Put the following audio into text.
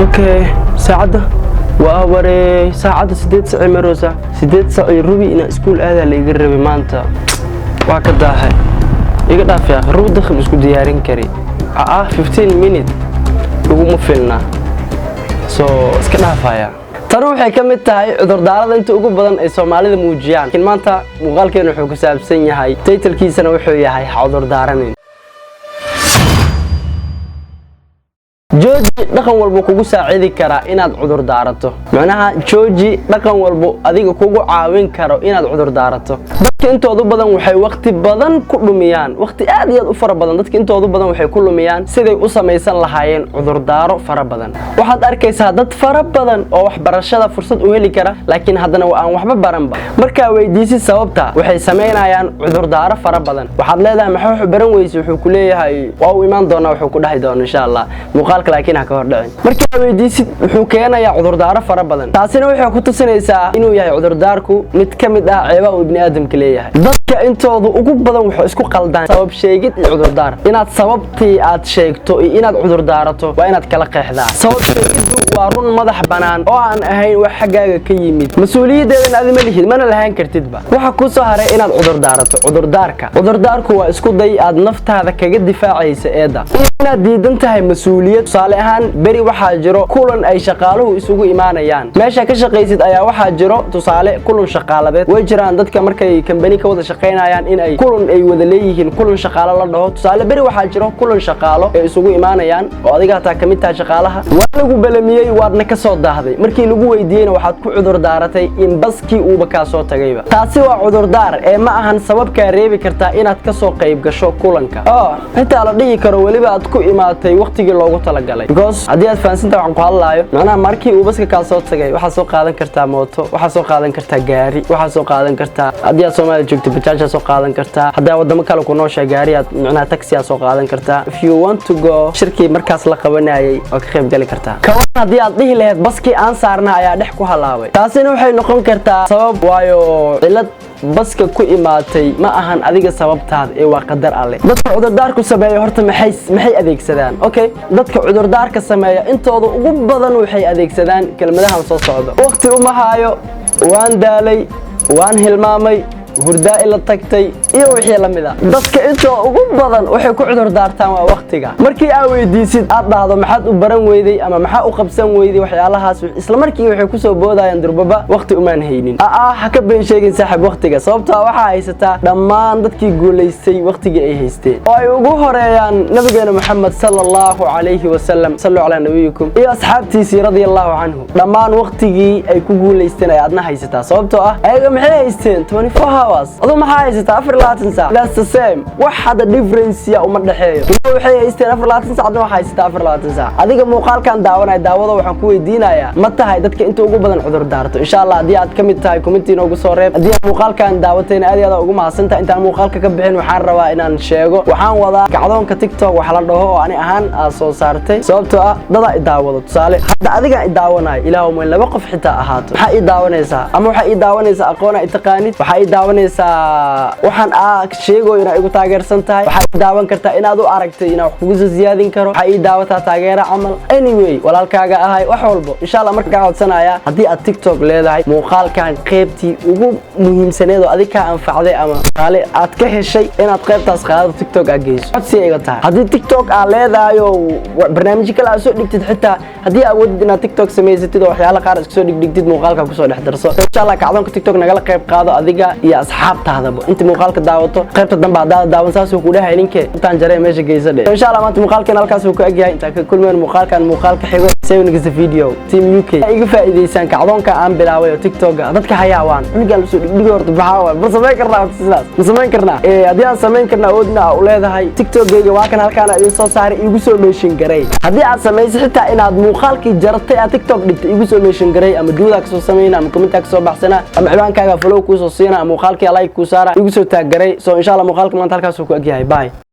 اوكي ساعده وأوري ساعة 6 ساعة مروسة 6 ساعة روبي إن اسكول هذا اللي يقرب مانتا وهكذا هاي يقدر في آخر روبي دخل اسكول ديارين كري 15 minute يقوم فيلنا اسكنها فايا تروحي كم التاي عذر دارada inta ugu badan ay Soomaalida muujiyaan kin maanta muuqaalkeenu wuxuu ku saabsan yahay title-kiisana wuxuu yahay cudur daaranin jooji dhaqan walba kugu saacidi kara inaad cudur daarato macnaha jooji dhaqan walba adiga kugu caawin karo inaad cudur daarato dadka intoodu badan waxay waqti badan ku dhumiyaan waqti aad iyo aad u fara badan dadka intoodu badan waxay ku lumiyaan siday u sameeysan lahaayeen cudur daaro fara badan waxaad arkaysaa dad fara badan oo wax barashada fursad u heli kara laakiin haddana aan waxba baranba marka weydiisi sababta waxay sameeyaan cudur daaro fara badan waxaad leedahay maxaa baran weysi wuxuu ku leeyahay waa u imaan doona wuxuu ku dhahay doona insha Allah laakiin ha ka hor dhicin marka weydiisid wuxuu keenayaa cudur daaro fara badan taasina waxay ku tusinaysaa inuu yahay cudur daarku mid kamid ah ceebaha ibn aadamka leeyahay dadka intoodu ugu badan wuxuu isku qaldaan sabab sheegid iyo cudur daar inaad sababtii aad sheegto iyo inaad cudur daarato waa inaad kala qeexdaa sabab sheegidu waa run madax banaan oo aan ahayn wax xagaaga ka yimid mas'uuliyadeedana aad ma lihid mana lahayn kartidba waxa ku soo haray inaad cudur daarato cudur daarku waa isku day aad naftaada kaga difaacayso eeda inaad diidan tahay mas'uuliyad saale ahaan bari waxa jiro kulan ay shaqaaluhu isugu imaanayaan meesha ka shaqaysid ayaa waxa jiro tusaale kulan shaqaaladeed way jiraan dadka markay company ka wada shaqeynayaan in ay kulan ay wada leeyihiin kulan shaqaale la dhaho tusaale bari waxa jiro kulan shaqaalo ay isugu imaanayaan oo adiga taa kamid tahay shaqaalaha waa lagu balamiyay waadna ka soo daahday markii lagu weydiiyay waxaad ku cudur daaratay in baskii uu ka soo tagayba taasi waa cudur daar ee ma ahan sabab ka reebi kartaa inaad ka soo qayb gasho kulanka inta la dhigi karo waliba aad ku imaatay waqtigii loogu talagalay because hadii aad fahansantahay waxaan ku hadlaayo macnaha markii uu baska ka soo tagay waxa soo qaadan kartaa mooto waxa soo qaadan kartaa gaari waxa soo qaadan kartaa hadii aad Soomaaliya joogto bajaaj soo qaadan kartaa hadii wadamo kale ku nooshay gaari aad macnaha taxi soo qaadan kartaa if you want to go shirkii markaas la qabanayay oo ka qayb gali kartaa kawan hadii aad dhihi lahayd baskii aan saarnaa ayaa dhex ku halaabay taasina waxay noqon kartaa sabab waayo cilad baska ku imaatay ma ahan adiga sababtaad ee waa qadar alle dadka cudur daarku sameeyo horta maxay adeegsadaan okay dadka cudur daarka sameeyo intooda ugu badan waxay adeegsadaan kelmadahan soo socdo waqti uma haayo waan daalay waan hilmaamay hurdaa ila tagtay iyo wixii la mid ah dadka intoo ugu badan waxay ku cudur daartaan waa waqtiga markii aad weydiisid aad dhahdo maxaad u baran weyday ama maxaa u qabsan weyday waxyaalahaas isla markii waxay ku soo boodayaan durbaba waqti uma haynin ha ka been sheegin saaxib waqtiga sababta waxa haysataa dhammaan dadkii guuleystay waqtiga ay haysteen oo ay ugu horeeyaan nabigeena Muhammad sallallahu alayhi wa sallam sallu ala nabiyikum iyo asxaabtiisii radiyallahu anhu dhammaan waqtigii ay ku guuleysteen ay adna haysataa sababtoo ah ayaga maxay haysteen 24 adoo maxaa haysataa 24 saac that's the same wax hada difference ya uma dhaxeeyo waxay haysteen 24 saac adoo haysataa 24 saac adiga muuqaalkan daawanay daawada waxaan ku weydiinayaa ma tahay dadka inta ugu badan cudur daarto insha Allah hadii aad kamid tahay comment inoogu soo reeb hadii muuqaalkan daawatayna aad iyo aad ugu mahadsantahay intaan muuqaalka ka bixin waxaan rabaa inaan sheego waxaan wadaa kacdoonka TikTok wax la dhaho oo ani ahaan soo saartay sababtoo ah dada i daawado tusaale hadda adiga i daawanaay ilaahu ma laba qof xitaa ahaato waxa i daawanaysaa ama waxa i daawanaysaa aqoon ay taqaanid waxa i waxaan sheego inay igu taageersan tahay waxa daawan kartaa inaad u aragtay inaa wax kugu ziyaadin karo waxa ii daawataa taageero amal anyway walaalkaaga ahay wax walba insha Allah marka codsanaya hadii aad TikTok leedahay muuqaalkan qaybtii ugu muhiimsaneed oo adiga ka anfacday ama qaale aad ka heshay inaad qaybtaas qaado TikTok aad geyso codsi iga tahay hadii TikTok aad leedahay oo barnaamij kale aad soo dhigtid xitaa hadii aad wadid inaad TikTok sameysatid oo waxyaalo qaar iska soo dhigtid muuqaalka ku soo dhex darso insha Allah kacdoonka TikTok nagala qayb qaado adiga iyo asxaabtaadaba inta muuqaalka daawato qaybta dambe aad daawan saas uu ku dhahay ninkee intaan jaray meesha geysade insha Allah maanta muuqaalkan halkaas uu ka egyahay inta ka kulmeen muuqaalka xigo sawirkiisa video team UK iga faa'iideysan kacdoonka aan bilaaway TikTok dadka hayawaan aniga la soo dhigay horta baxaa ma sameyn karnaa sidaas ma sameyn karnaa hadii aan sameyn karnaa oodna u leedahay TikTok-gayga waa kan halkaan ay soo saaray igu soo meeshin garay hadii aad sameeysid xitaa inaad muuqaalkii jartay aad TikTok dhigtay igu soo meeshin garay ama duuda ka soo sameeyna ama comment ka soo baxsana ama ciwaankaaga follow ku soo siina muuqaalkii like ku saara igu soo taag garay so insha Allah muuqaalka maanta halkaas uu ku egyahay bye